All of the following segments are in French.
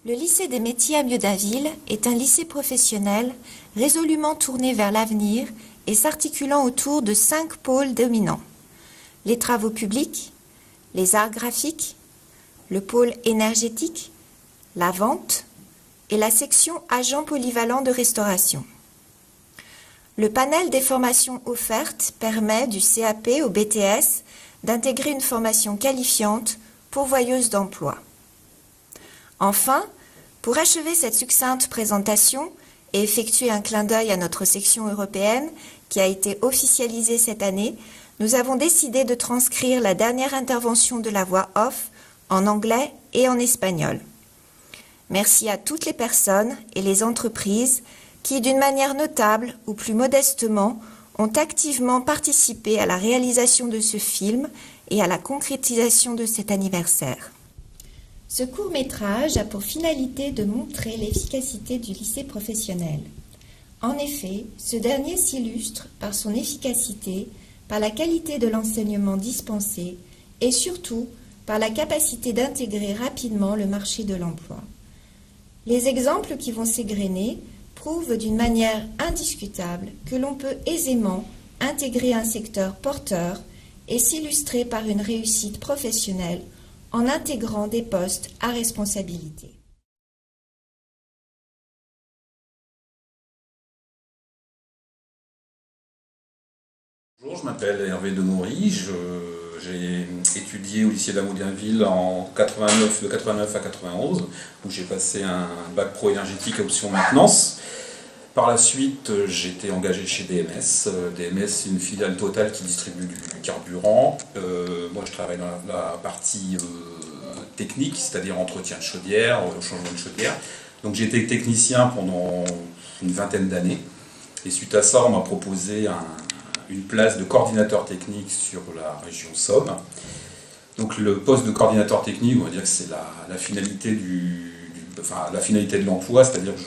Le lycée des métiers à Mieux-d'Aville est un lycée professionnel résolument tourné vers l'avenir et s'articulant autour de 5 pôles dominants. Les travaux publics, les arts graphiques, le pôle énergétique, la vente et la section agents polyvalents de restauration. Le panel des formations offertes permet du CAP au BTS d'intégrer une formation qualifiante pourvoyeuse d'emploi. Enfin, pour achever cette succincte présentation et effectuer un clin d'œil à notre section européenne qui a été officialisée cette année, nous avons décidé de transcrire la dernière intervention de la voix off en anglais et en espagnol. Merci à toutes les personnes et les entreprises qui, d'une manière notable ou plus modestement, ont activement participé à la réalisation de ce film et à la concrétisation de cet anniversaire. Ce court-métrage a pour finalité de montrer l'efficacité du lycée professionnel. En effet, ce dernier s'illustre par son efficacité, par la qualité de l'enseignement dispensé et surtout par la capacité d'intégrer rapidement le marché de l'emploi. Les exemples qui vont s'égrener prouvent d'une manière indiscutable que l'on peut aisément intégrer un secteur porteur et s'illustrer par une réussite professionnelle en intégrant des postes à responsabilité. Bonjour, je m'appelle Hervé Demoury, j'ai étudié au lycée d'Amoudinville de 89 à 91, où j'ai passé un bac pro énergétique à option maintenance. Par la suite, j'ai été engagé chez DMS. DMS, c'est une filiale Total qui distribue du carburant. Moi, je travaille dans la partie technique, c'est-à-dire entretien de chaudière, changement de chaudière. Donc j'ai été technicien pendant une vingtaine d'années. Et suite à ça, on m'a proposé une place de coordinateur technique sur la région Somme. Donc le poste de coordinateur technique, on va dire que c'est la finalité la finalité de l'emploi, c'est-à-dire que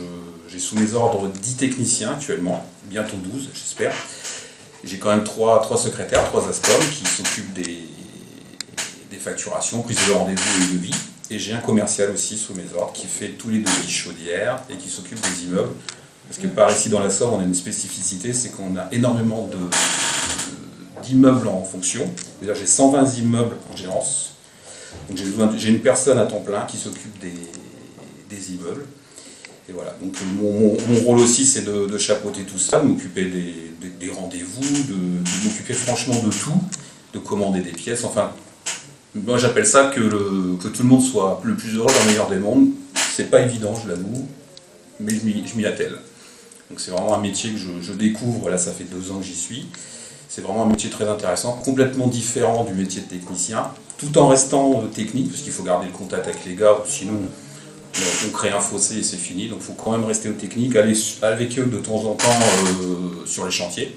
j'ai sous mes ordres 10 techniciens actuellement, bientôt 12 j'espère. J'ai quand même 3 secrétaires, 3 ASCOM qui s'occupent des facturations, prise de rendez-vous et devis. Et j'ai un commercial aussi sous mes ordres qui fait tous les devis chaudières et qui s'occupe des immeubles. Parce que par ici dans la Somme, on a une spécificité, c'est qu'on a énormément d'immeubles en fonction. C'est-à-dire j'ai 120 immeubles en gérance. Donc j'ai une personne à temps plein qui s'occupe des immeubles. Et voilà, donc mon rôle aussi c'est de chapeauter tout ça, de m'occuper des rendez-vous, de m'occuper franchement de tout, de commander des pièces, enfin, moi j'appelle ça que tout le monde soit le plus heureux dans le meilleur des mondes. C'est pas évident, je l'avoue, mais je m'y attelle. Donc c'est vraiment un métier que je découvre, là ça fait 2 ans que j'y suis. C'est vraiment un métier très intéressant, complètement différent du métier de technicien, tout en restant technique, parce qu'il faut garder le contact avec les gars, sinon on crée un fossé et c'est fini. Donc il faut quand même rester aux techniques, aller avec eux de temps en temps sur les chantiers,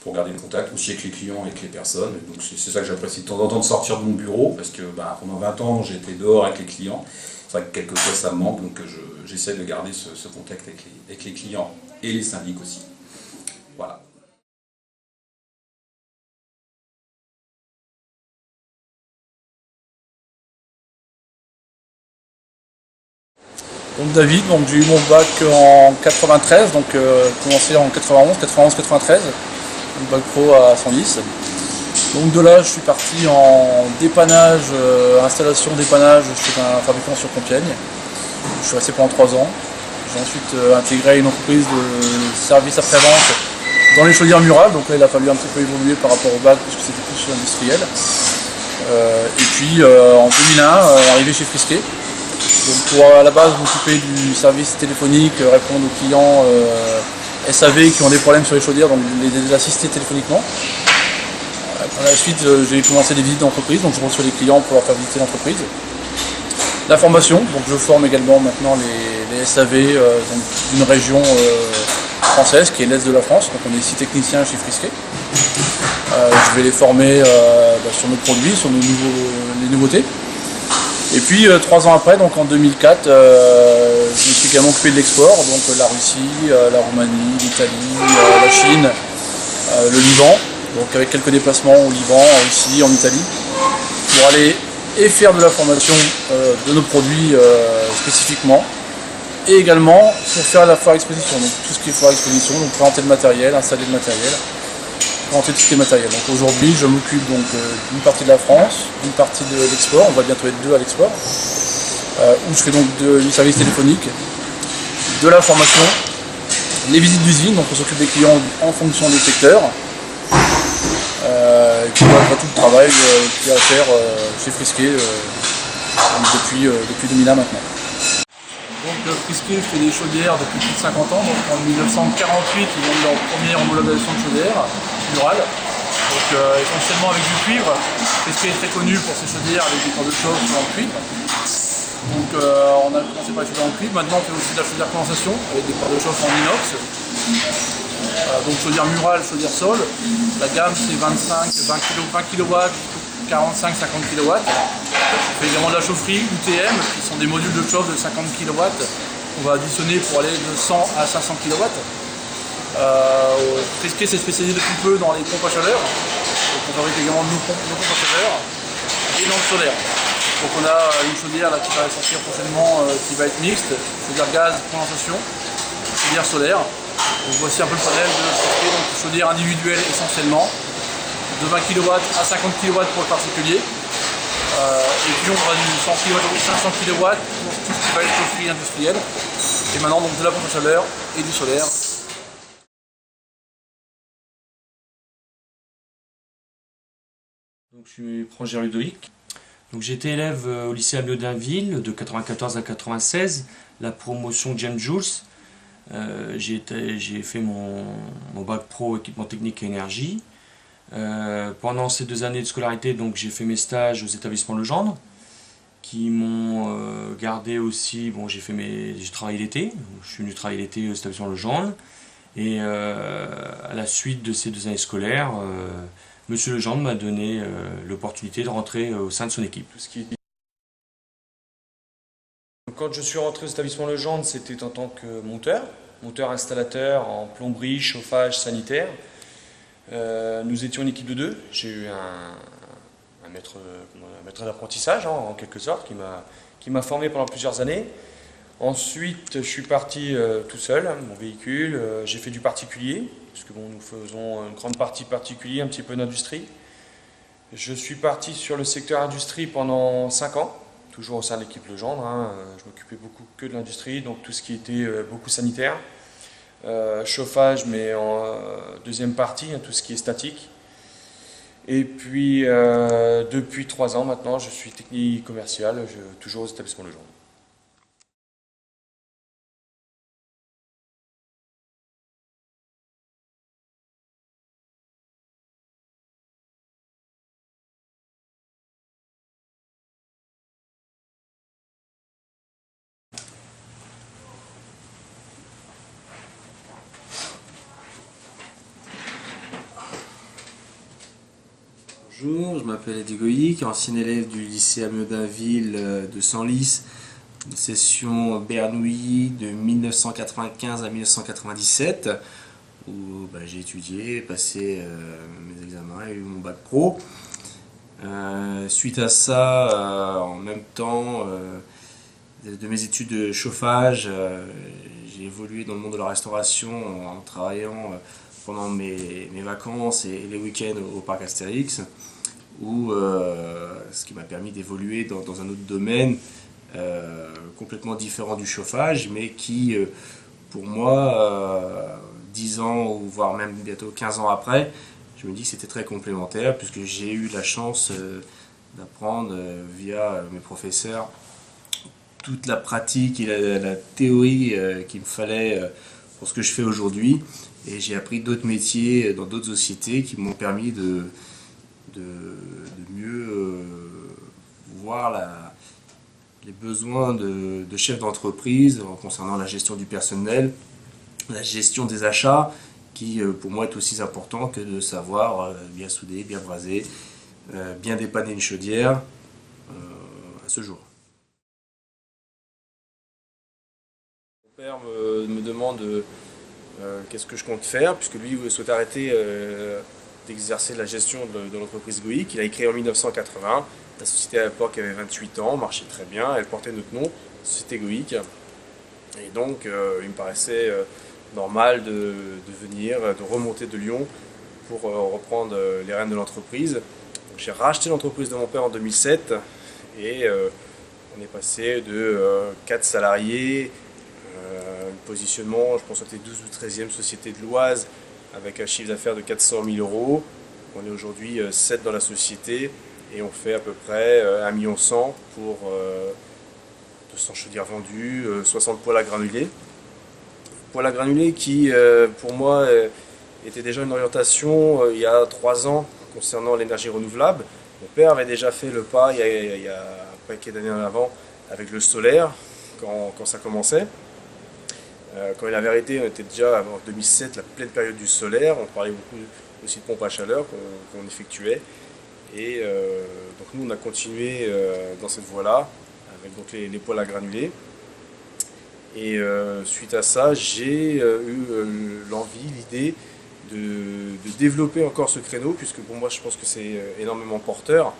pour garder le contact, aussi avec les clients, avec les personnes. Donc c'est ça que j'apprécie de temps en temps de sortir de mon bureau, parce que pendant 20 ans j'étais dehors avec les clients. C'est vrai que quelquefois ça me manque, donc j'essaie de garder ce contact avec les clients et les syndics aussi. Voilà. Donc David, j'ai eu mon bac en 93, donc commencé en 91-93, bac pro à 110. Donc de là je suis parti en dépannage, installation dépannage chez un fabricant sur Compiègne. Je suis resté pendant 3 ans. J'ai ensuite intégré une entreprise de service après-vente dans les chaudières murales, donc là il a fallu un petit peu évoluer par rapport au bac puisque c'était plus industriel. Et puis en 2001, arrivé chez Frisquet. Donc pour à la base m'occuper du service téléphonique, répondre aux clients SAV qui ont des problèmes sur les chaudières, donc les assister téléphoniquement. Par la suite j'ai commencé des visites d'entreprise, donc je reçois les clients pour leur faire visiter l'entreprise. La formation, donc je forme également maintenant les SAV d'une région française qui est l'Est de la France, donc on est 6 techniciens chez Frisquet. Je vais les former sur nos produits, sur les nouveautés. Et puis 3 ans après, donc en 2004, je me suis également occupé de l'export, donc la Russie, la Roumanie, l'Italie, la Chine, le Liban, donc avec quelques déplacements au Liban, en Russie, en Italie, pour aller et faire de la formation de nos produits spécifiquement. Et également pour faire la foire exposition, donc tout ce qui est foire exposition, donc présenter le matériel, installer le matériel, présenter tout ce qui est matériel. Donc aujourd'hui je m'occupe donc d'une partie de la France, d'une partie de l'export, on va bientôt être 2 à l'export, où je fais donc du service téléphonique, de la formation, les visites d'usine, donc on s'occupe des clients en fonction des secteurs, et puis voilà, tout le travail qu'il y a à faire chez Frisquet depuis 2001 maintenant. Donc Frisquet fait des chaudières depuis plus de 50 ans, donc en 1948 ils ont eu leur première homologation de chaudière murale, donc essentiellement avec du cuivre. Frisquet est très connu pour ses chaudières avec des corps de chauffe en cuivre. Donc on a commencé par les chaudières en cuivre, maintenant on fait aussi de la chaudière condensation avec des corps de chauffe en inox. Donc chaudière murale, chaudière sol, la gamme c'est 20 kW, 45-50 kW. On fait également de la chaufferie UTM, qui sont des modules de chauffe de 50 kW qu'on va additionner pour aller de 100 à 500 kW. Frisquet s'est spécialisé depuis peu dans les pompes à chaleur, donc on fabrique également nos pompes à chaleur et dans le solaire. Donc on a une chaudière là, qui va sortir prochainement, qui va être mixte, chaudière gaz, condensation, chaudière solaire. Donc voici un peu le panel de Frisquet, donc chaudière individuelle essentiellement, de 20 kW à 50 kW pour le particulier. Et puis on aura du 100 kW ou 500 kW pour tout ce qui va être chaufferie industrielle. Et maintenant donc de la pompe à chaleur et du solaire. Donc, je suis Prangère Ludovic. Donc j'ai été élève au lycée Amiot d'Ainville de 94 à 96, la promotion James Joule. J'ai fait mon bac pro équipement technique et énergie. Pendant ces 2 années de scolarité, donc j'ai fait mes stages aux établissements Legendre, qui m'ont gardé aussi. Bon, j'ai travaillé l'été, je suis venu travailler l'été aux établissements Legendre, et à la suite de ces 2 années scolaires, Monsieur Legendre m'a donné l'opportunité de rentrer au sein de son équipe. Quand je suis rentré aux établissements Legendre, c'était en tant que monteur installateur en plomberie, chauffage, sanitaire. Nous étions une équipe de 2. J'ai eu un maître d'apprentissage en quelque sorte qui m'a formé pendant plusieurs années. Ensuite je suis parti tout seul, mon véhicule, j'ai fait du particulier, puisque bon, nous faisons une grande partie particulier, un petit peu d'industrie. Je suis parti sur le secteur industrie pendant 5 ans, toujours au sein de l'équipe Legendre. Je m'occupais beaucoup que de l'industrie, donc tout ce qui était beaucoup sanitaire. Chauffage, mais en deuxième partie, tout ce qui est statique. Et puis depuis 3 ans maintenant, je suis technique commercial, toujours aux établissements Legendre. Bonjour, je m'appelle Eddy Goïc, ancien élève du lycée Amiot d'Ainville de Senlis, session Bernoulli de 1995 à 1997, où j'ai étudié, passé mes examens et eu mon bac pro. Suite à ça, en même temps de mes études de chauffage, j'ai évolué dans le monde de la restauration en travaillant pendant mes vacances et les week-ends au parc Astérix, ce qui m'a permis d'évoluer dans un autre domaine complètement différent du chauffage, mais qui, pour moi, 10 ans ou voire même bientôt 15 ans après, je me dis que c'était très complémentaire, puisque j'ai eu la chance d'apprendre via mes professeurs toute la pratique et la théorie qu'il me fallait pour ce que je fais aujourd'hui. Et j'ai appris d'autres métiers dans d'autres sociétés qui m'ont permis de mieux voir les besoins de chefs d'entreprise concernant la gestion du personnel, la gestion des achats, qui pour moi est aussi important que de savoir bien souder, bien braser, bien dépanner une chaudière à ce jour. Mon père me demande qu'est-ce que je compte faire, puisque lui souhaite arrêter d'exercer la gestion de l'entreprise Goïc. Il a créé en 1980, La société à l'époque avait 28 ans, marchait très bien, elle portait notre nom, Société Goïc. Et donc il me paraissait normal de venir, de remonter de Lyon pour reprendre les rênes de l'entreprise. J'ai racheté l'entreprise de mon père en 2007 et on est passé de 4 salariés, un positionnement, je pense que c'était 12 ou 13e société de l'Oise avec un chiffre d'affaires de 400 000 €. On est aujourd'hui 7 dans la société et on fait à peu près 1,1 million pour 200 chaudières vendues, 60 poêles à granulés. Poêles à granulés qui, pour moi, était déjà une orientation il y a 3 ans concernant l'énergie renouvelable. Mon père avait déjà fait le pas il y a un paquet d'années en avant avec le solaire quand ça commençait. Quand il avait arrêté, on était déjà en 2007, la pleine période du solaire. On parlait beaucoup aussi de pompes à chaleur qu'on effectuait. Et donc nous, on a continué dans cette voie-là, avec donc les poêles à granulés. Et suite à ça, j'ai eu l'envie, l'idée de développer encore ce créneau, puisque pour moi, je pense que c'est énormément porteur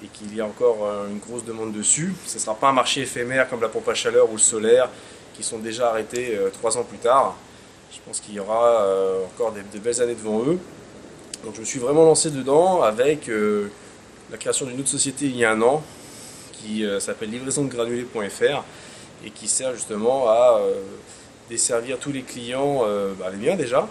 et qu'il y a encore une grosse demande dessus. Ce ne sera pas un marché éphémère comme la pompe à chaleur ou le solaire, qui sont déjà arrêtés 3 ans plus tard. Je pense qu'il y aura encore de belles années devant eux. Donc je me suis vraiment lancé dedans avec la création d'une autre société il y a 1 an qui s'appelle livraisondegranulés.fr et qui sert justement à desservir tous les clients, les miens déjà,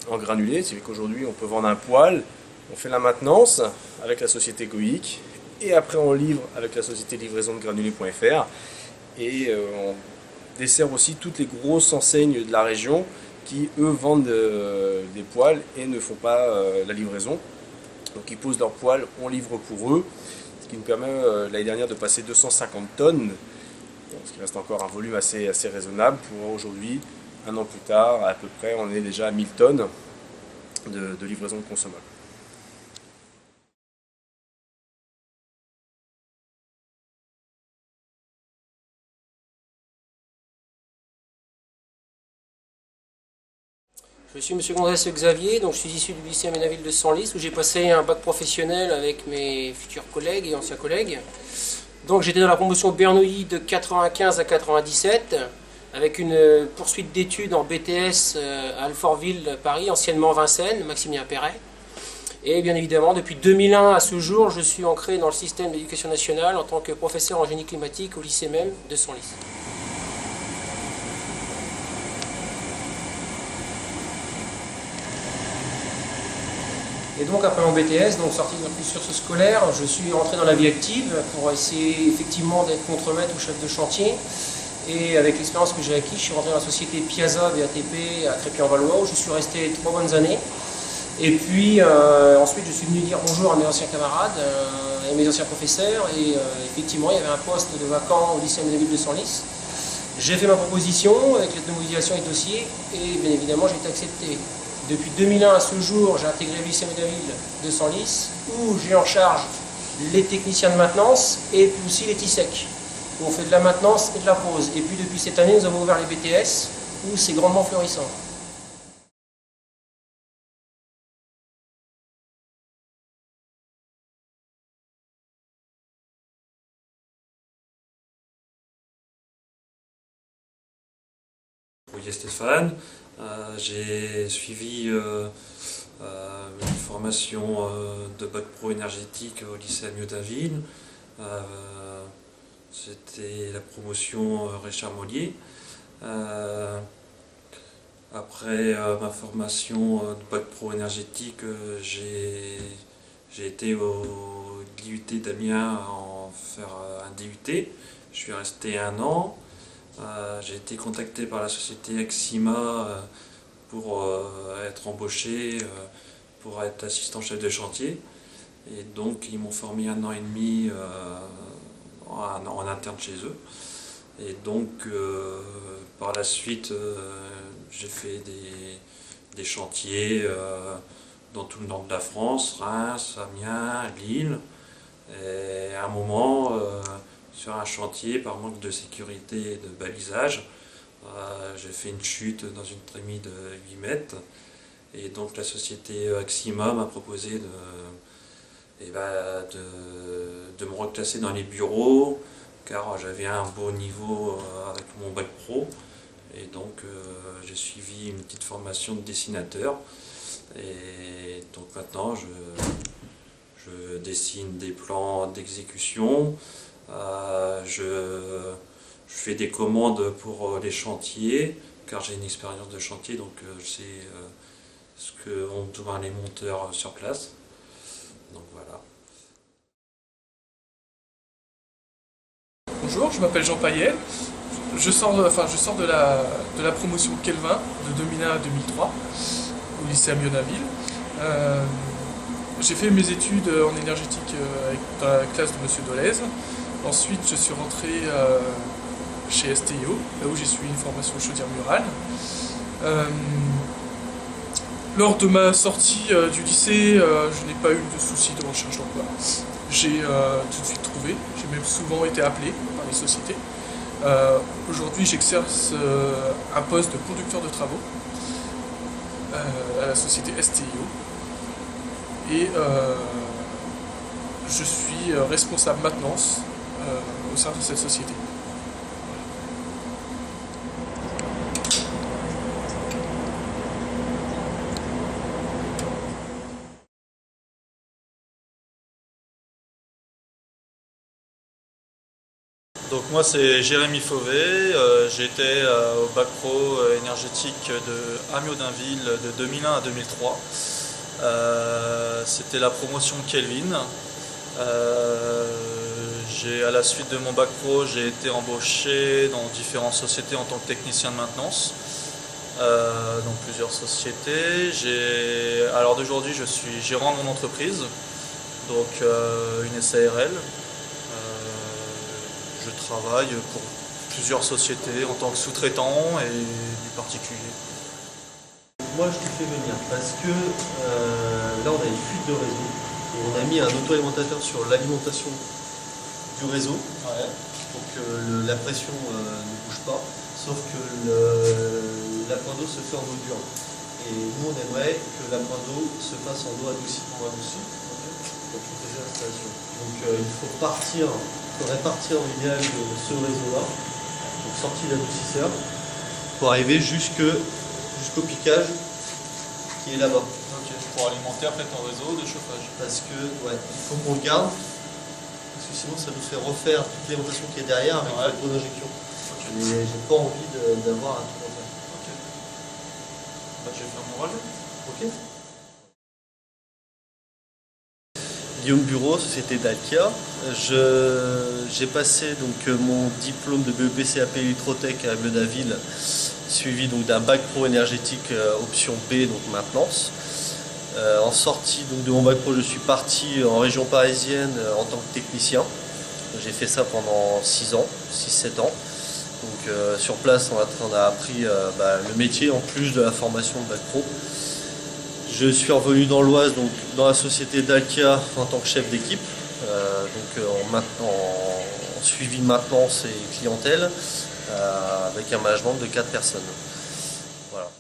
en granulés. C'est qu'aujourd'hui on peut vendre un poêle, on fait la maintenance avec la société Goïc et après on livre avec la société livraisondegranulés.fr et on dessert aussi toutes les grosses enseignes de la région qui eux vendent des poêles et ne font pas la livraison. Donc ils posent leurs poêles, on livre pour eux, ce qui nous permet l'année dernière de passer 250 tonnes, ce qui reste encore un volume assez raisonnable pour aujourd'hui, 1 an plus tard, à peu près on est déjà à 1000 tonnes de livraison de consommables. Je suis M. Gonzès Xavier, donc je suis issu du lycée Aménaville de Senlis où j'ai passé un bac professionnel avec mes futurs collègues et anciens collègues. Donc j'étais dans la promotion Bernoulli de 95 à 97 avec une poursuite d'études en BTS à Alfortville, Paris, anciennement Vincennes, Maximilien Perret. Et bien évidemment, depuis 2001 à ce jour, je suis ancré dans le système d'éducation nationale en tant que professeur en génie climatique au lycée même de Senlis. Et donc après mon BTS, donc sorti d'un cursus scolaire, je suis rentré dans la vie active pour essayer effectivement d'être contremaître ou chef de chantier. Et avec l'expérience que j'ai acquise, je suis rentré dans la société Piazza VATP à Crépy-en-Valois où je suis resté 3 bonnes années. Et puis ensuite je suis venu dire bonjour à mes anciens camarades et mes anciens professeurs. Et effectivement il y avait un poste de vacant au lycée Aménaville de Senlis. J'ai fait ma proposition avec lettre de mobilisation et dossier et bien évidemment j'ai été accepté. Depuis 2001 à ce jour, j'ai intégré le lycée Aménaville de Senlis, où j'ai en charge les techniciens de maintenance et puis aussi les TISEC, où on fait de la maintenance et de la pose. Et puis depuis cette année, nous avons ouvert les BTS, où c'est grandement florissant. Oui, Stéphane. J'ai suivi une formation de bac pro énergétique au lycée Amiot-Dainville. C'était la promotion Richard Mollier. Après ma formation de bac pro énergétique, j'ai été au DUT d'Amiens en faire un DUT. Je suis resté 1 an. J'ai été contacté par la société Axima pour être embauché, pour être assistant chef de chantier. Et donc ils m'ont formé 1 an et demi en interne chez eux. Et donc par la suite j'ai fait des chantiers dans tout le nord de la France, Reims, Amiens, Lille. Et à un moment, sur un chantier, par manque de sécurité et de balisage, j'ai fait une chute dans une trémie de 8 mètres. Et donc la société Axima m'a proposé et de me reclasser dans les bureaux, car j'avais un beau niveau avec mon bac pro. Et donc j'ai suivi une petite formation de dessinateur. Et donc maintenant je dessine des plans d'exécution, je fais des commandes pour les chantiers, car j'ai une expérience de chantier, donc je sais ce que ont besoin les monteurs sur place. Donc voilà. Bonjour, je m'appelle Jean Payet. Je sors de la promotion Kelvin de 2001 à 2003 au lycée Amiot-Dainville. J'ai fait mes études en énergétique dans la classe de Monsieur Dolez. Ensuite, je suis rentré chez STIO, là où j'ai suivi une formation chaudière murale. Lors de ma sortie du lycée, je n'ai pas eu de soucis de recherche d'emploi. J'ai tout de suite trouvé, j'ai même souvent été appelé par les sociétés. Aujourd'hui, j'exerce un poste de conducteur de travaux à la société STIO et je suis responsable maintenance au sein de cette société. Donc moi c'est Jérémy Fauvet, j'étais au bac pro énergétique de Amiot-Dainville de 2001 à 2003. C'était la promotion Kelvin. À la suite de mon bac pro, j'ai été embauché dans différentes sociétés en tant que technicien de maintenance, dans plusieurs sociétés. À l'heure d'aujourd'hui, je suis gérant de mon entreprise, donc une SARL. Je travaille pour plusieurs sociétés en tant que sous-traitant et du particulier. Moi je te fais venir parce que là on a une fuite de réseau et on a mis un auto-alimentateur sur l'alimentation du réseau pour que la pression ne bouge pas, sauf que la pointe d'eau se fait en eau dure. Et nous on aimerait que la pointe d'eau se fasse en eau adoucie pour protéger l'installation. Donc il faudrait partir en idéal de ce réseau-là, donc sortie d'adoucisseur, pour arriver jusqu'au piquage qui est là-bas. Ok, pour alimenter après ton réseau de chauffage. Parce que il faut qu'on le garde, parce que sinon ça nous fait refaire toute l'alimentation qui est derrière avec la bonne injection. Okay. Et j'ai pas envie d'avoir un truc comme ça. Ok. Bah, je vais faire mon relevé. Ok. Guillaume Bureau, société Dalkia. J'ai passé donc mon diplôme de BEP-CAP Electrotech à Amiot-Dainville, suivi donc d'un bac pro énergétique option B, donc maintenance. En sortie donc de mon bac pro, je suis parti en région parisienne en tant que technicien. J'ai fait ça pendant 6 ans, 6-7 ans. Donc sur place, on a appris le métier en plus de la formation de bac pro. Je suis revenu dans l'Oise, donc dans la société Dalkia en tant que chef d'équipe, en suivi de maintenance et clientèle, avec un management de 4 personnes. Voilà.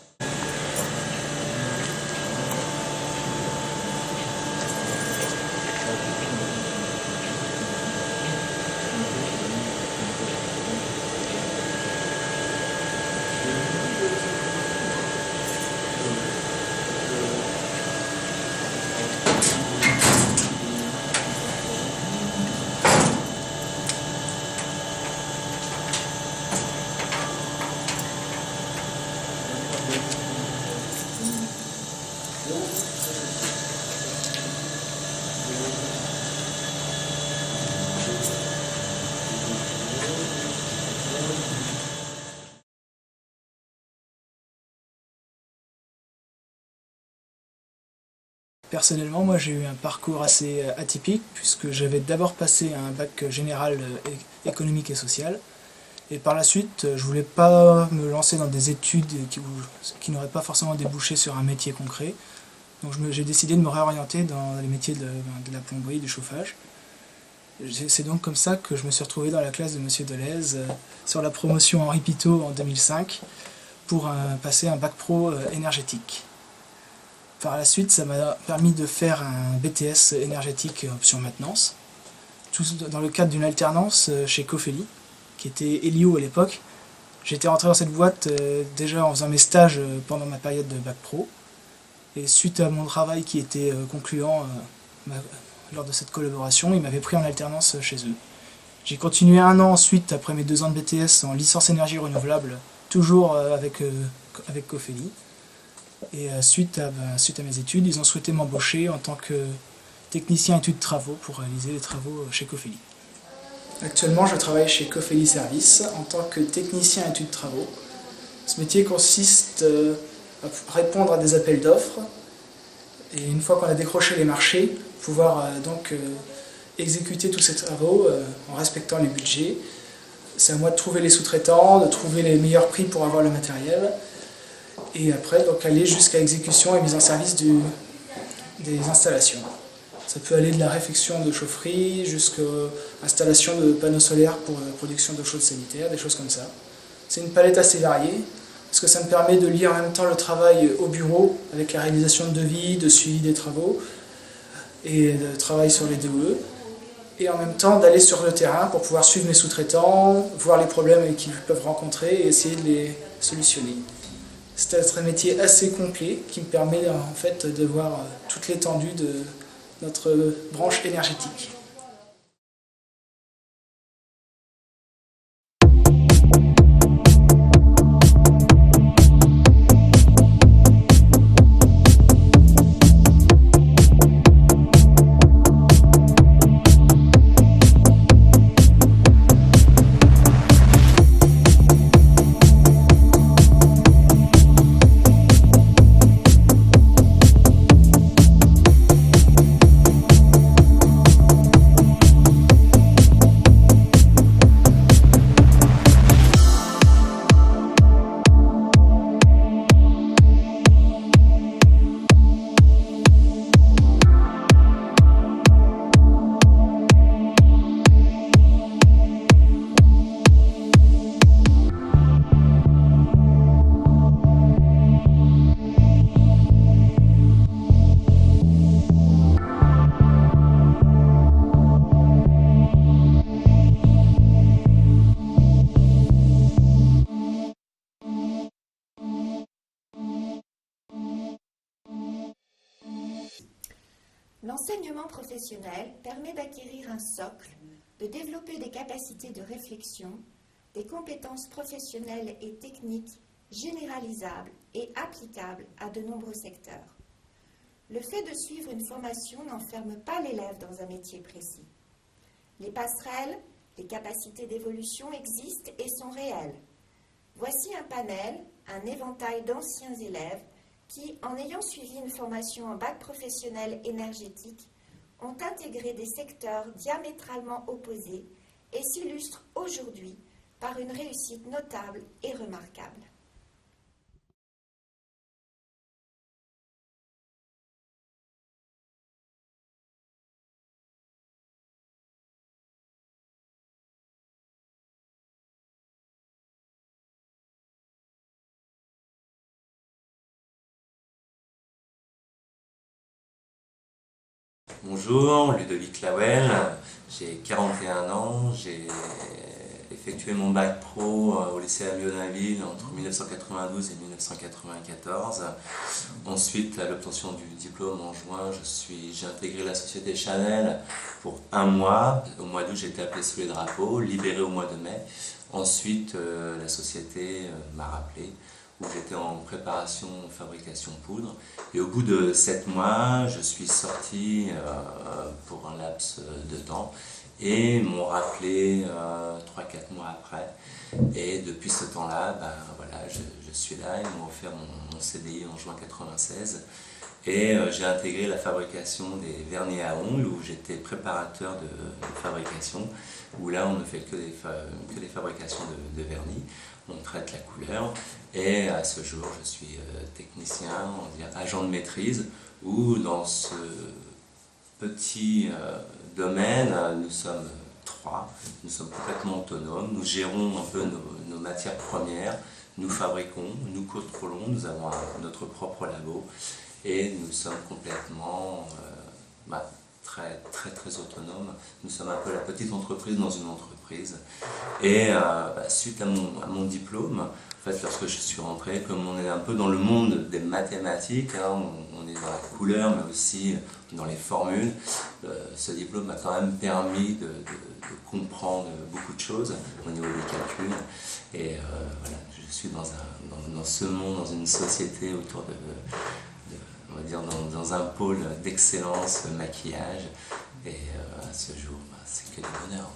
Personnellement, moi j'ai eu un parcours assez atypique puisque j'avais d'abord passé un bac général économique et social et par la suite je voulais pas me lancer dans des études qui n'auraient pas forcément débouché sur un métier concret. Donc j'ai décidé de me réorienter dans les métiers de la plomberie, du chauffage. C'est donc comme ça que je me suis retrouvé dans la classe de Monsieur Dolez sur la promotion Henri Pitot en 2005 pour passer un bac pro énergétique. Par la suite, ça m'a permis de faire un BTS énergétique option maintenance, tout dans le cadre d'une alternance chez Cofeli, qui était Elio à l'époque. J'étais rentré dans cette boîte déjà en faisant mes stages pendant ma période de bac pro. Et suite à mon travail qui était concluant lors de cette collaboration, ils m'avaient pris en alternance chez eux. J'ai continué 1 an ensuite, après mes 2 ans de BTS, en licence énergie renouvelable, toujours avec Cofeli. Et suite à mes études, ils ont souhaité m'embaucher en tant que technicien études travaux pour réaliser les travaux chez Cofeli. Actuellement, je travaille chez Cofeli Service en tant que technicien études travaux. Ce métier consiste à répondre à des appels d'offres et une fois qu'on a décroché les marchés, pouvoir exécuter tous ces travaux en respectant les budgets. C'est à moi de trouver les sous-traitants, de trouver les meilleurs prix pour avoir le matériel et après donc aller jusqu'à exécution et mise en service des installations. Ça peut aller de la réfection de chaufferie jusqu'à l'installation de panneaux solaires pour la production d'eau chaude sanitaire, des choses comme ça. C'est une palette assez variée parce que ça me permet de lier en même temps le travail au bureau avec la réalisation de devis, de suivi des travaux et de travail sur les DOE et en même temps d'aller sur le terrain pour pouvoir suivre mes sous-traitants, voir les problèmes qu'ils peuvent rencontrer et essayer de les solutionner. C'est un métier assez complet qui me permet en fait de voir toute l'étendue de notre branche énergétique. L'enseignement professionnel permet d'acquérir un socle, de développer des capacités de réflexion, des compétences professionnelles et techniques généralisables et applicables à de nombreux secteurs. Le fait de suivre une formation n'enferme pas l'élève dans un métier précis. Les passerelles, les capacités d'évolution existent et sont réelles. Voici un panel, un éventail d'anciens élèves qui, en ayant suivi une formation en bac professionnel énergétique, ont intégré des secteurs diamétralement opposés et s'illustrent aujourd'hui par une réussite notable et remarquable. Bonjour, Ludovic Lawel, j'ai 41 ans, j'ai effectué mon bac pro au lycée Amiot-Dainville entre 1992 et 1994. Ensuite, à l'obtention du diplôme en juin, j'ai intégré la société Chanel pour 1 mois. Au mois d'août, j'ai été appelé sous les drapeaux, libéré au mois de mai. Ensuite, la société m'a rappelé, où j'étais en préparation, fabrication poudre. Et au bout de 7 mois, je suis sorti pour un laps de temps et m'ont rappelé 3-4 mois après. Et depuis ce temps-là, voilà, je suis là, ils m'ont offert mon CDI en juin 1996. Et j'ai intégré la fabrication des vernis à ongles où j'étais préparateur de fabrication, où là on ne fait que des fabrications de vernis. On traite la couleur et à ce jour je suis technicien, on va dire agent de maîtrise, où dans ce petit domaine nous sommes 3, nous sommes complètement autonomes, nous gérons un peu nos matières premières, nous fabriquons, nous contrôlons, nous avons notre propre labo et nous sommes complètement très autonomes. Nous sommes un peu la petite entreprise dans une entreprise. Et suite à mon diplôme, en fait, lorsque je suis rentré, comme on est un peu dans le monde des mathématiques, hein, on est dans la couleur mais aussi dans les formules, ce diplôme m'a quand même permis de comprendre beaucoup de choses au niveau des calculs. Et voilà, je suis dans ce monde, dans une société autour on va dire dans un pôle d'excellence maquillage. Et à ce jour, c'est que du bonheur.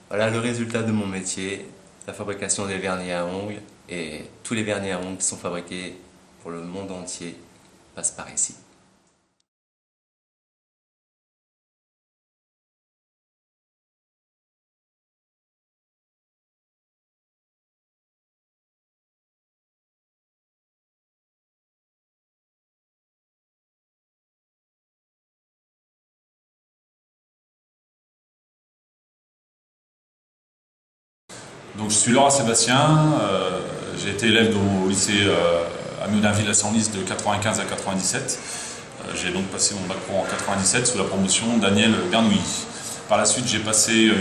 Voilà le résultat de mon métier, la fabrication des vernis à ongles, et tous les vernis à ongles qui sont fabriqués pour le monde entier passent par ici. Donc je suis Laura Sébastien, j'ai été élève au lycée Amiot-Dainville à Senlis de 95 à 97. J'ai donc passé mon bac pro en 97 sous la promotion Daniel Bernouilly. Par la suite j'ai passé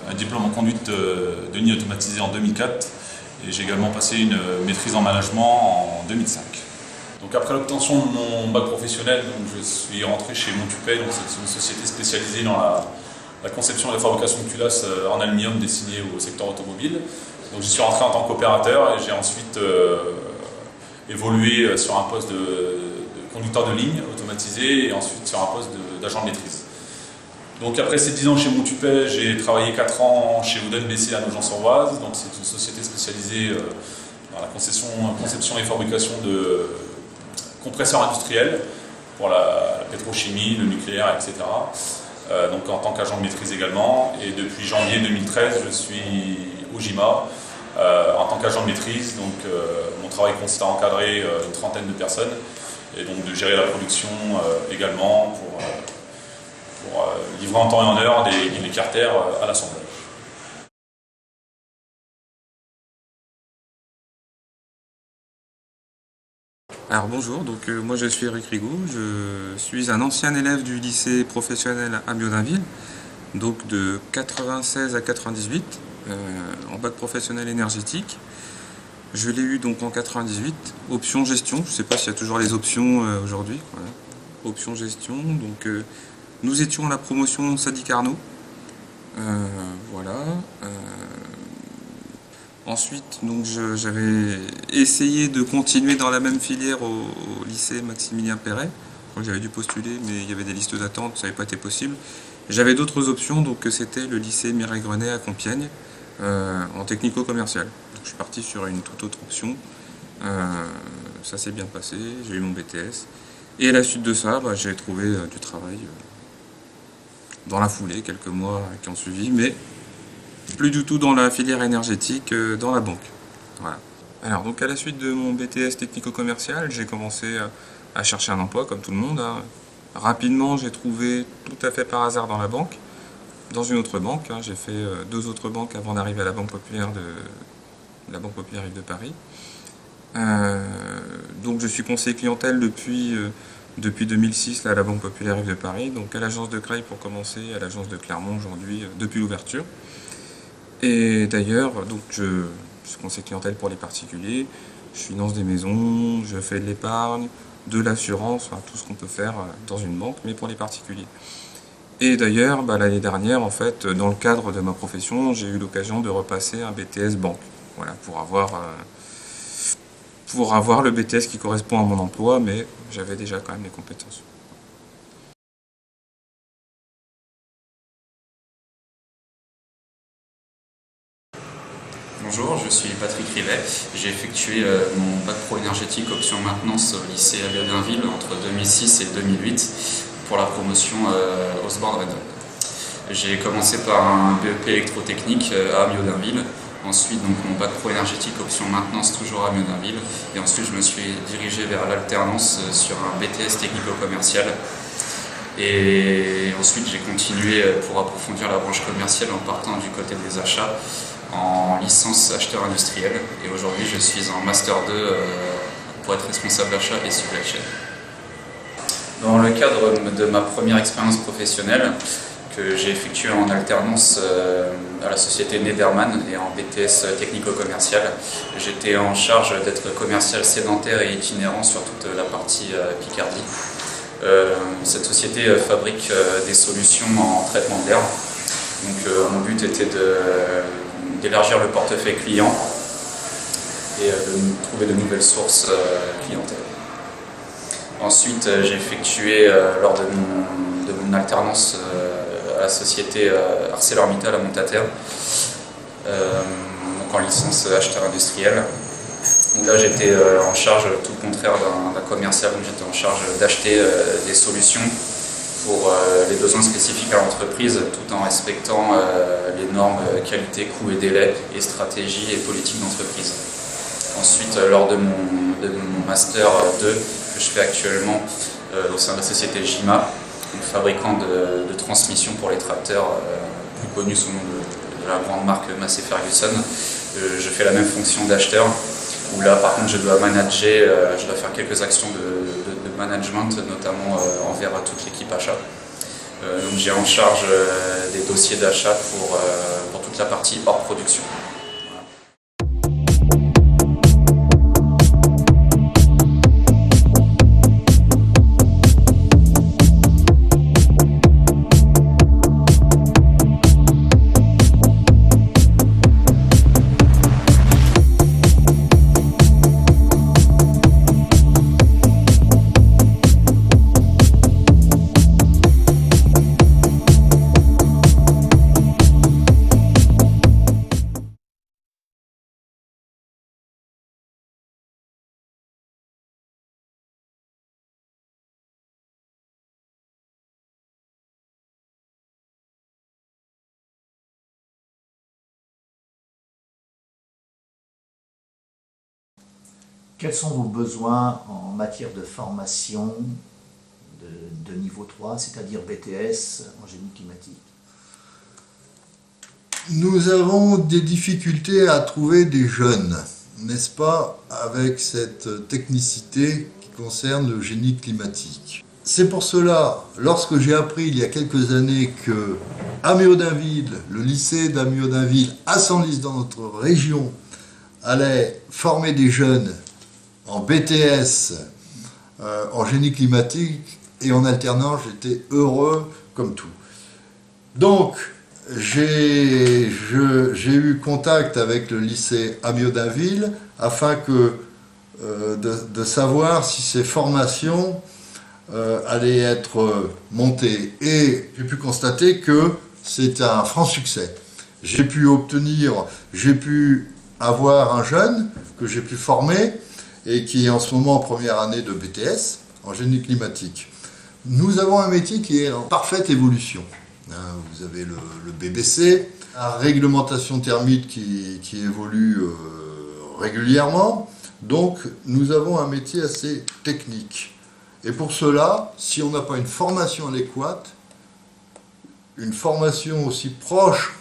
un diplôme en conduite de ligne automatisée en 2004 et j'ai également passé une maîtrise en management en 2005. Donc après l'obtention de mon bac professionnel, donc je suis rentré chez Montupet, c'est une société spécialisée dans la conception et la fabrication de culasses en aluminium destinées au secteur automobile. Donc je suis rentré en tant qu'opérateur et j'ai ensuite évolué sur un poste de conducteur de ligne automatisé et ensuite sur un poste d'agent de maîtrise. Donc après ces 10 ans chez Montupet, j'ai travaillé 4 ans chez Wooden BC à Nogent-sur-Oise. Donc c'est une société spécialisée dans la conception et fabrication de compresseurs industriels pour la pétrochimie, le nucléaire, etc. Donc en tant qu'agent de maîtrise également, et depuis janvier 2013 je suis au JIMA en tant qu'agent de maîtrise. Donc mon travail consiste à encadrer une trentaine de personnes et donc de gérer la production également pour livrer en temps et en heure les carters à l'assemblage. Alors bonjour, donc moi je suis Eric Rigaud, je suis un ancien élève du lycée professionnel Amiot-Dainville, donc de 96 à 98, en bac professionnel énergétique. Je l'ai eu donc en 98, option gestion, je ne sais pas s'il y a toujours les options aujourd'hui, voilà. Option gestion, donc nous étions à la promotion Sadi Carnot, voilà. Ensuite, donc j'avais essayé de continuer dans la même filière au lycée Maximilien Perret. J'avais dû postuler, mais il y avait des listes d'attente, ça n'avait pas été possible. J'avais d'autres options, donc c'était le lycée Mireille Grenet à Compiègne, en technico-commercial. Je suis parti sur une toute autre option. Ça s'est bien passé, j'ai eu mon BTS. Et à la suite de ça, j'ai trouvé du travail dans la foulée, quelques mois qui ont suivi, mais plus du tout dans la filière énergétique, dans la banque. Voilà. Alors donc à la suite de mon BTS technico-commercial, j'ai commencé à chercher un emploi comme tout le monde. Hein. Rapidement, j'ai trouvé tout à fait par hasard dans la banque, dans une autre banque. Hein. J'ai fait 2 autres banques avant d'arriver à la Banque Populaire Rive de Paris. Donc je suis conseiller clientèle depuis 2006 là, à la Banque Populaire Rive de Paris, donc à l'agence de Creil pour commencer, à l'agence de Clermont aujourd'hui depuis l'ouverture. Et d'ailleurs, donc je suis conseiller clientèle pour les particuliers, je finance des maisons, je fais de l'épargne, de l'assurance, enfin, tout ce qu'on peut faire dans une banque, mais pour les particuliers. Et d'ailleurs, l'année dernière, en fait, dans le cadre de ma profession, j'ai eu l'occasion de repasser un BTS banque, voilà, pour avoir le BTS qui correspond à mon emploi, mais j'avais déjà quand même les compétences. Bonjour, je suis Patrick Rivet. J'ai effectué mon bac pro énergétique option maintenance au lycée Amiot-Dainville entre 2006 et 2008 pour la promotion Osborne-Redon. J'ai commencé par un BEP électrotechnique à Amiot-Dainville. Ensuite, donc, mon bac pro énergétique option maintenance toujours à Amiot-Dainville. Et ensuite, je me suis dirigé vers l'alternance sur un BTS technico-commercial. Et ensuite, j'ai continué pour approfondir la branche commerciale en partant du côté des achats en licence acheteur industriel et aujourd'hui je suis en Master 2 pour être responsable d'achat et supply chain. Dans le cadre de ma première expérience professionnelle que j'ai effectuée en alternance à la société Nederman et en BTS technico-commercial, j'étais en charge d'être commercial sédentaire et itinérant sur toute la partie Picardie. Cette société fabrique des solutions en traitement de l'air. Donc mon but était d'élargir le portefeuille client et de trouver de nouvelles sources clientèle. Ensuite, j'ai effectué lors de mon alternance à la société ArcelorMittal à Montataire, donc en licence acheteur industriel. Donc là, j'étais en charge, tout le contraire d'un commercial, j'étais en charge d'acheter des solutions pour les besoins spécifiques à l'entreprise, tout en respectant les normes qualité, coût et délai, et stratégie et politique d'entreprise. Ensuite, lors de mon Master 2, que je fais actuellement au sein de la société JIMA, fabricant de transmission pour les tracteurs, plus connu sous le nom de la grande marque Massey Ferguson, je fais la même fonction d'acheteur, où là par contre je dois manager, je dois faire quelques actions de management, notamment envers toute l'équipe achat. Donc j'ai en charge des dossiers d'achat pour toute la partie hors production. Quels sont vos besoins en matière de formation de niveau 3, c'est-à-dire BTS en génie climatique? Nous avons des difficultés à trouver des jeunes, n'est-ce pas, avec cette technicité qui concerne le génie climatique. C'est pour cela, lorsque j'ai appris il y a quelques années que Amiot-Dainville, le lycée d'Amiot-Dainville, à Senlis dans notre région, allait former des jeunes en BTS, en génie climatique et en alternance, j'étais heureux comme tout. Donc, j'ai eu contact avec le lycée Amiot-Dainville afin de savoir si ces formations allaient être montées. Et j'ai pu constater que c'est un franc succès. J'ai pu avoir un jeune que j'ai pu former et qui est en ce moment en première année de BTS, en génie climatique. Nous avons un métier qui est en parfaite évolution. Vous avez le BBC, la réglementation thermique qui évolue régulièrement, donc nous avons un métier assez technique. Et pour cela, si on n'a pas une formation adéquate, une formation aussi proche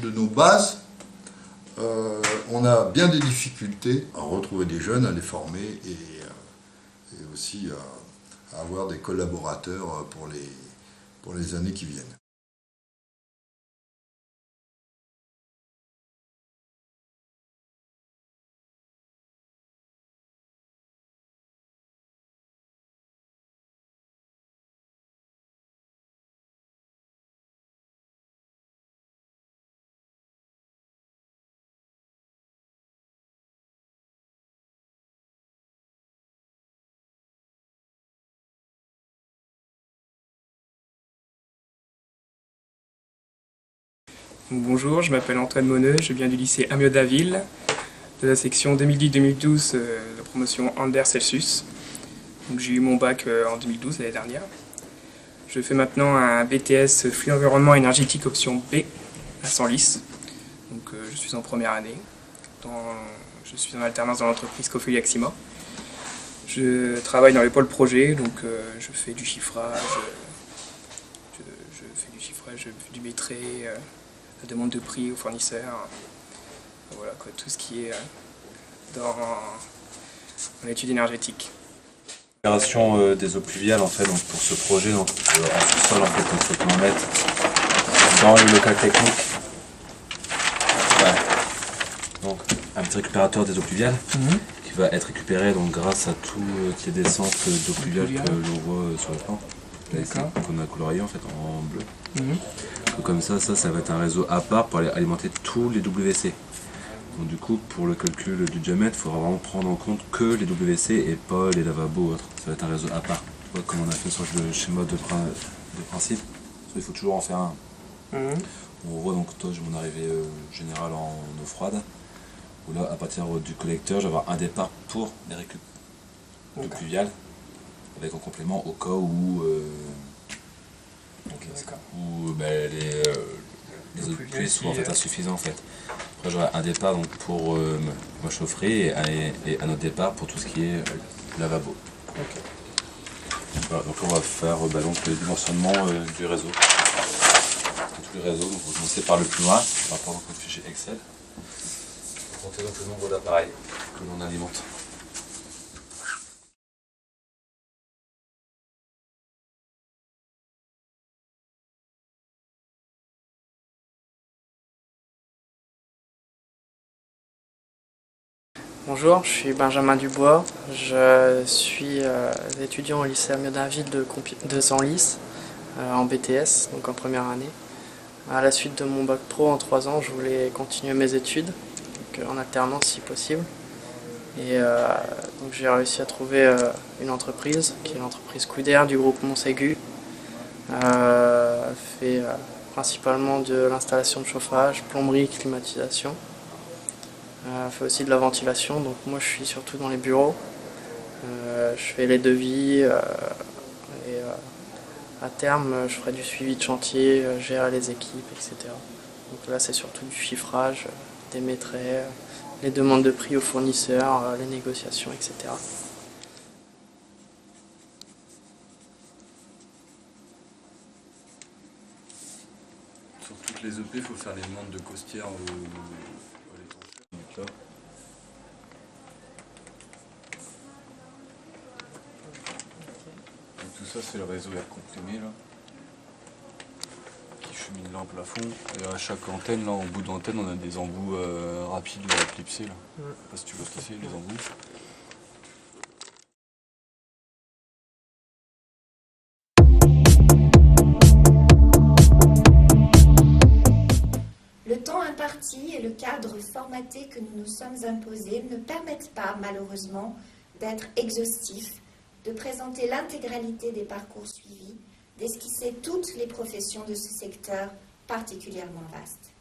de nos bases, on a bien des difficultés à retrouver des jeunes, à les former et aussi à avoir des collaborateurs pour les années qui viennent. Bonjour, je m'appelle Antoine Moneux, je viens du lycée Amiot-Dainville, de la section 2010-2012 de la promotion Anders Celsius. J'ai eu mon bac en 2012, l'année dernière. Je fais maintenant un BTS Flux Environnement Énergétique option B à Senlis. Je suis en première année. Je suis en alternance dans l'entreprise Cofeuille Axima. Je travaille dans le pôle projet, je fais du chiffrage, je fais du maîtrais, la demande de prix aux fournisseurs, voilà quoi, tout ce qui est dans l'étude énergétique. Récupération des eaux pluviales en fait, donc pour ce projet, donc en sous-sol en fait, il faut qu'on en mette dans le local technique. Ouais. Donc un petit récupérateur des eaux pluviales qui va être récupéré donc grâce à toutes les descentes d'eau pluviale que l'on voit sur le plan. Qu'on a colorié en fait en bleu. Donc, comme ça va être un réseau à part pour aller alimenter tous les WC. Donc du coup, pour le calcul du diamètre, il faudra vraiment prendre en compte que les WC et pas les lavabos ou autres. Ça va être un réseau à part. Tu vois, comme on a fait sur le schéma de principe. Il faut toujours en faire un. On voit donc toi, mon arrivée générale en eau froide. Où là, à partir du collecteur, je vais avoir un départ pour les récup d'eau pluviale, avec en complément au cas où, les eaux de pluie soient en fait insuffisantes en fait. Après j'aurai un départ donc, pour ma chaufferie et un autre départ pour tout ce qui est lavabo. Voilà, donc on va faire donc, le dimensionnement du réseau. De tous les réseaux, donc on va commencer par le plus loin, on va prendre un fichier Excel. Pour compter donc le nombre d'appareils que l'on alimente. Bonjour, je suis Benjamin Dubois, je suis étudiant au lycée Amiot d'Inville de Senlis en BTS, donc en première année. À la suite de mon bac pro en 3 ans, je voulais continuer mes études, donc en alternance si possible. Et donc j'ai réussi à trouver une entreprise, qui est l'entreprise Couder du groupe Montségur. Fait principalement de l'installation de chauffage, plomberie, climatisation. Fait aussi de la ventilation, donc moi je suis surtout dans les bureaux. Je fais les devis et à terme je ferai du suivi de chantier, gérer les équipes, etc. Donc là c'est surtout du chiffrage, des maîtres, les demandes de prix aux fournisseurs, les négociations, etc. Sur toutes les EP, il faut faire les demandes de costières là. Et tout ça c'est le réseau air comprimé là qui chemine là en plafond et à chaque antenne là en bout d'antenne on a des embouts rapides de la clipsée là. Je sais pas si tu vois ce que c'est les embouts. Le temps imparti et le cadre formaté que nous nous sommes imposés ne permettent pas, malheureusement, d'être exhaustifs, de présenter l'intégralité des parcours suivis, d'esquisser toutes les professions de ce secteur particulièrement vaste.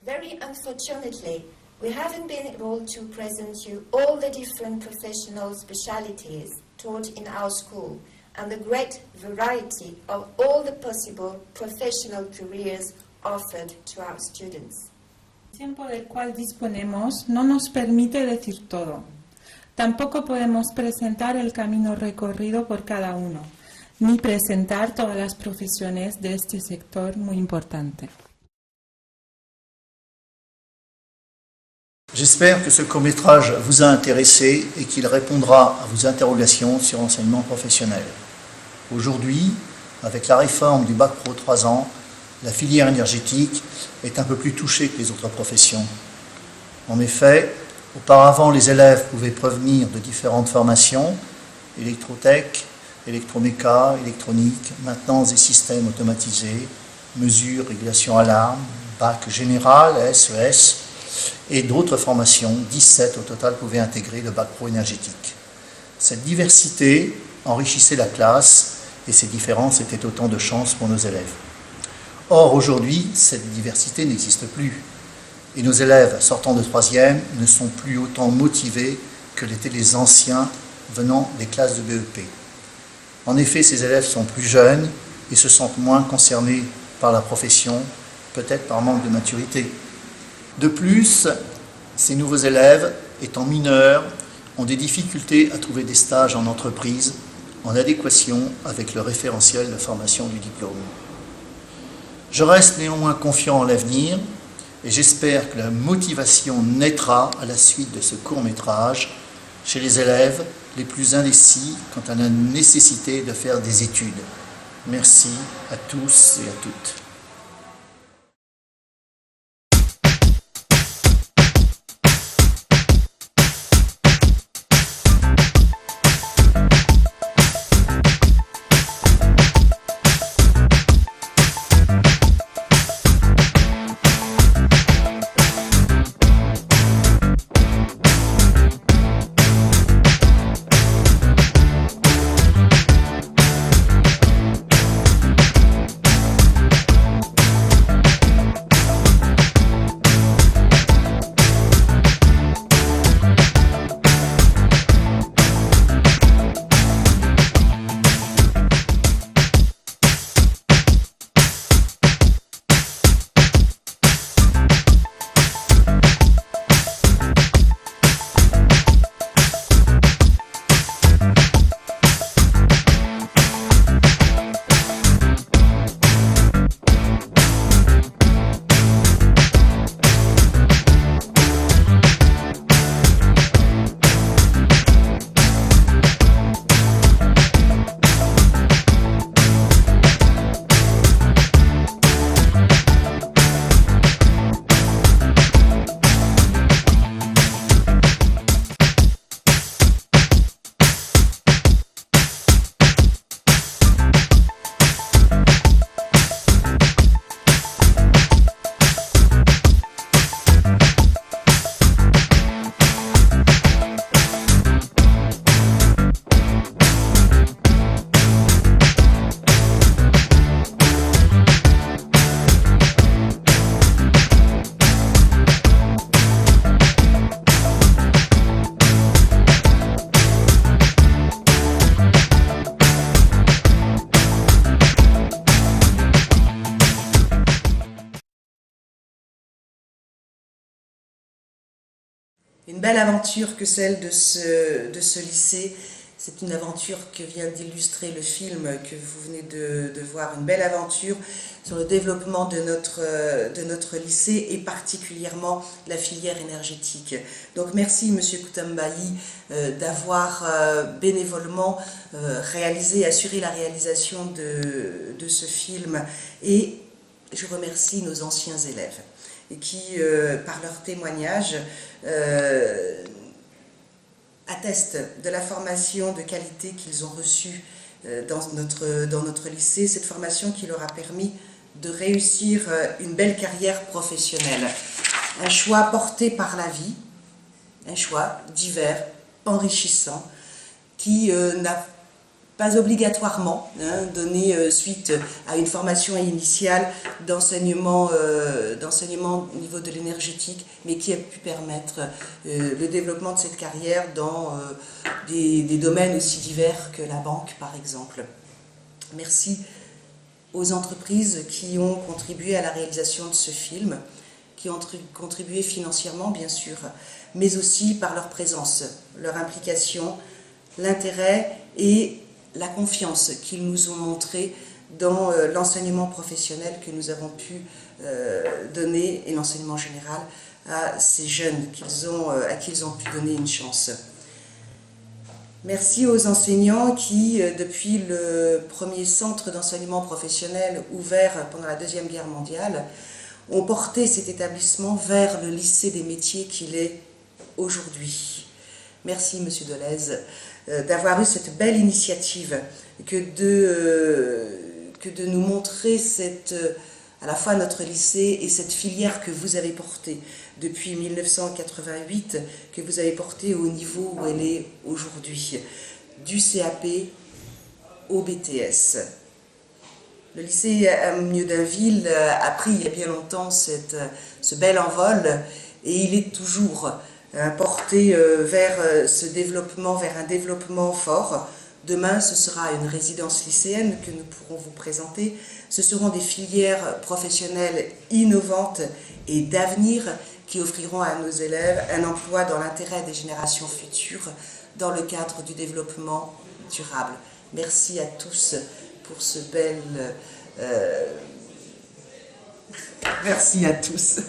Very unfortunately, we haven't been able to present you all the different professional specialities taught in our school and the great variety of all the possible professional careers offered to our students. El tiempo del cual disponemos no nos permite decir todo. Tampoco podemos presentar el camino recorrido por cada uno, ni presentar todas las profesiones de este sector muy importante. J'espère que ce court-métrage vous a intéressé et qu'il répondra à vos interrogations sur l'enseignement professionnel. Aujourd'hui, avec la réforme du Bac Pro 3 ans, la filière énergétique est un peu plus touchée que les autres professions. En effet, auparavant, les élèves pouvaient provenir de différentes formations, électrotech, électroméca, électronique, maintenance des systèmes automatisés, mesures, régulation alarme, bac général, SES, et d'autres formations, 17 au total, pouvaient intégrer le Bac Pro énergétique. Cette diversité enrichissait la classe et ces différences étaient autant de chances pour nos élèves. Or, aujourd'hui, cette diversité n'existe plus. Et nos élèves sortant de 3e ne sont plus autant motivés que l'étaient les anciens venant des classes de BEP. En effet, ces élèves sont plus jeunes et se sentent moins concernés par la profession, peut-être par manque de maturité. De plus, ces nouveaux élèves, étant mineurs, ont des difficultés à trouver des stages en entreprise en adéquation avec le référentiel de formation du diplôme. Je reste néanmoins confiant en l'avenir et j'espère que la motivation naîtra à la suite de ce court-métrage chez les élèves les plus indécis quant à la nécessité de faire des études. Merci à tous et à toutes. Une belle aventure que celle de ce lycée. C'est une aventure que vient d'illustrer le film que vous venez de voir. Une belle aventure sur le développement de notre lycée et particulièrement la filière énergétique. Donc merci Monsieur Koutambayi d'avoir bénévolement assuré la réalisation de ce film. Et je remercie nos anciens élèves qui, par leur témoignage, attestent de la formation de qualité qu'ils ont reçue dans notre lycée, cette formation qui leur a permis de réussir une belle carrière professionnelle. Un choix porté par la vie, un choix divers, enrichissant, qui n'a pas obligatoirement donné suite à une formation initiale d'enseignement au niveau de l'énergétique, mais qui a pu permettre le développement de cette carrière dans des domaines aussi divers que la banque, par exemple. Merci aux entreprises qui ont contribué à la réalisation de ce film, qui ont contribué financièrement, bien sûr, mais aussi par leur présence, leur implication, l'intérêt et la confiance qu'ils nous ont montré dans l'enseignement professionnel que nous avons pu donner, et l'enseignement général, à ces jeunes à qui ils ont pu donner une chance. Merci aux enseignants qui, depuis le premier centre d'enseignement professionnel ouvert pendant la Deuxième Guerre mondiale, ont porté cet établissement vers le lycée des métiers qu'il est aujourd'hui. Merci Monsieur Delez d'avoir eu cette belle initiative, que de nous montrer à la fois notre lycée et cette filière que vous avez portée depuis 1988, que vous avez portée au niveau où elle est aujourd'hui, du CAP au BTS. Le lycée Amieux-Dainville a pris il y a bien longtemps ce bel envol, et il est toujours porté vers ce développement, vers un développement fort. Demain, ce sera une résidence lycéenne que nous pourrons vous présenter. Ce seront des filières professionnelles innovantes et d'avenir qui offriront à nos élèves un emploi dans l'intérêt des générations futures dans le cadre du développement durable. Merci à tous pour ce bel Merci à tous.